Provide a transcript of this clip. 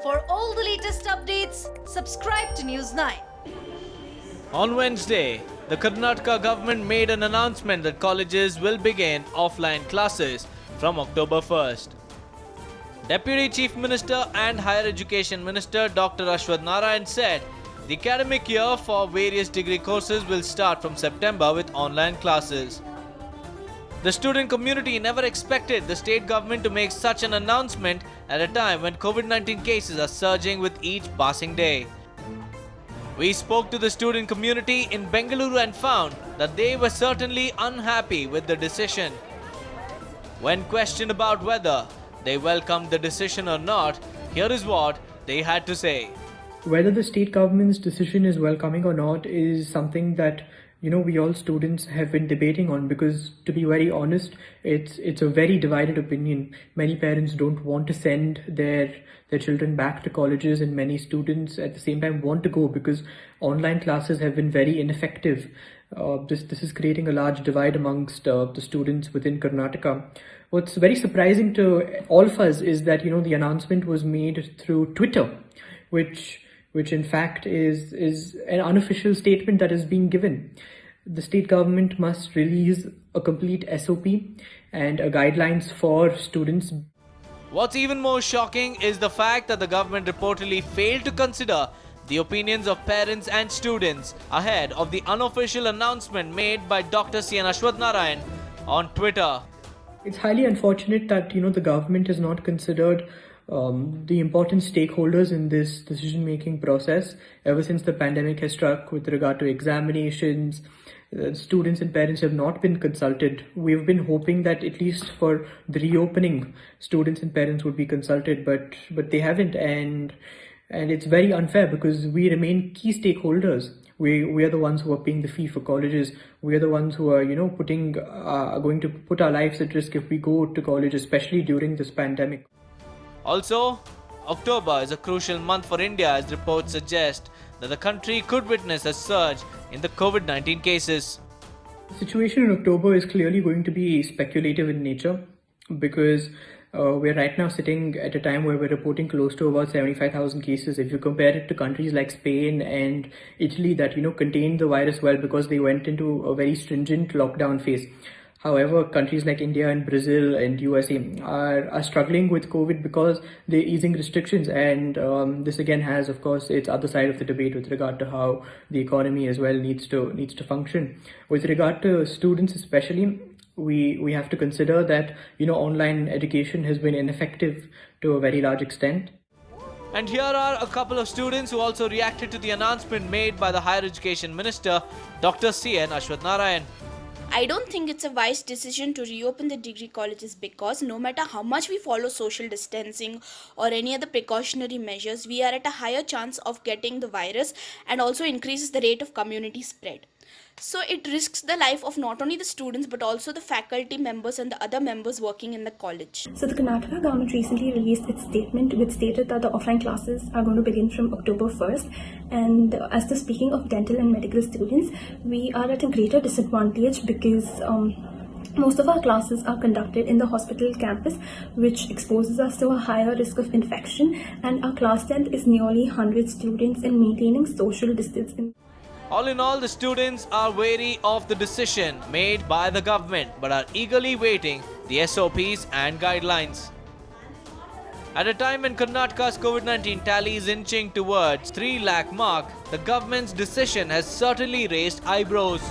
For all the latest updates, subscribe to News 9. On Wednesday, the Karnataka government made an announcement that colleges will begin offline classes from October 1st. Deputy Chief Minister and Higher Education Minister Dr. Ashwath Narayan said the academic year for various degree courses will start from September with online classes. The student community never expected the state government to make such an announcement at a time when COVID-19 cases are surging with each passing day. We spoke to the student community in Bengaluru and found that they were certainly unhappy with the decision. When questioned about whether they welcomed the decision or not, here is what they had to say. Whether the state government's decision is welcoming or not is something that we all students have been debating on, because to be very honest, it's a very divided opinion. Many parents don't want to send their children back to colleges, and many students at the same time want to go because online classes have been very ineffective. This is creating a large divide amongst the students within Karnataka. What's very surprising to all of us is that the announcement was made through Twitter, which in fact is an unofficial statement that is being given. The state government must release a complete SOP and guidelines for students. What's even more shocking is the fact that the government reportedly failed to consider the opinions of parents and students ahead of the unofficial announcement made by Dr. C. N. Ashwath Narayan on Twitter. It's highly unfortunate that the government has not considered the important stakeholders in this decision-making process ever since the pandemic has struck. With regard to examinations, students and parents have not been consulted. We've been hoping that at least for the reopening, students and parents would be consulted, but they haven't, and it's very unfair because we remain key stakeholders. We are the ones who are paying the fee for colleges. We are the ones who are going to put our lives at risk if we go to college, especially during this pandemic. Also, October is a crucial month for India as reports suggest that the country could witness a surge in the COVID-19 cases. The situation in October is clearly going to be speculative in nature, because we're right now sitting at a time where we're reporting close to about 75,000 cases. If you compare it to countries like Spain and Italy that contained the virus well because they went into a very stringent lockdown phase. However, countries like India and Brazil and USA are struggling with COVID because they're easing restrictions, and this again has, of course, its other side of the debate with regard to how the economy as well needs to function. With regard to students especially, we have to consider that online education has been ineffective to a very large extent. And here are a couple of students who also reacted to the announcement made by the Higher Education Minister, Dr. C. N. Ashwath Narayan. I don't think it's a wise decision to reopen the degree colleges, because no matter how much we follow social distancing or any other precautionary measures, we are at a higher chance of getting the virus, and also increases the rate of community spread. So it risks the life of not only the students but also the faculty members and the other members working in the college. So the Karnataka government recently released its statement which stated that the offline classes are going to begin from October 1st. And as the speaking of dental and medical students, we are at a greater disadvantage because most of our classes are conducted in the hospital campus, which exposes us to a higher risk of infection, and our class length is nearly 100 students in maintaining social distancing. All in all, the students are wary of the decision made by the government but are eagerly waiting the SOPs and guidelines. At a time when Karnataka's COVID-19 tally is inching towards 3 lakh mark, the government's decision has certainly raised eyebrows.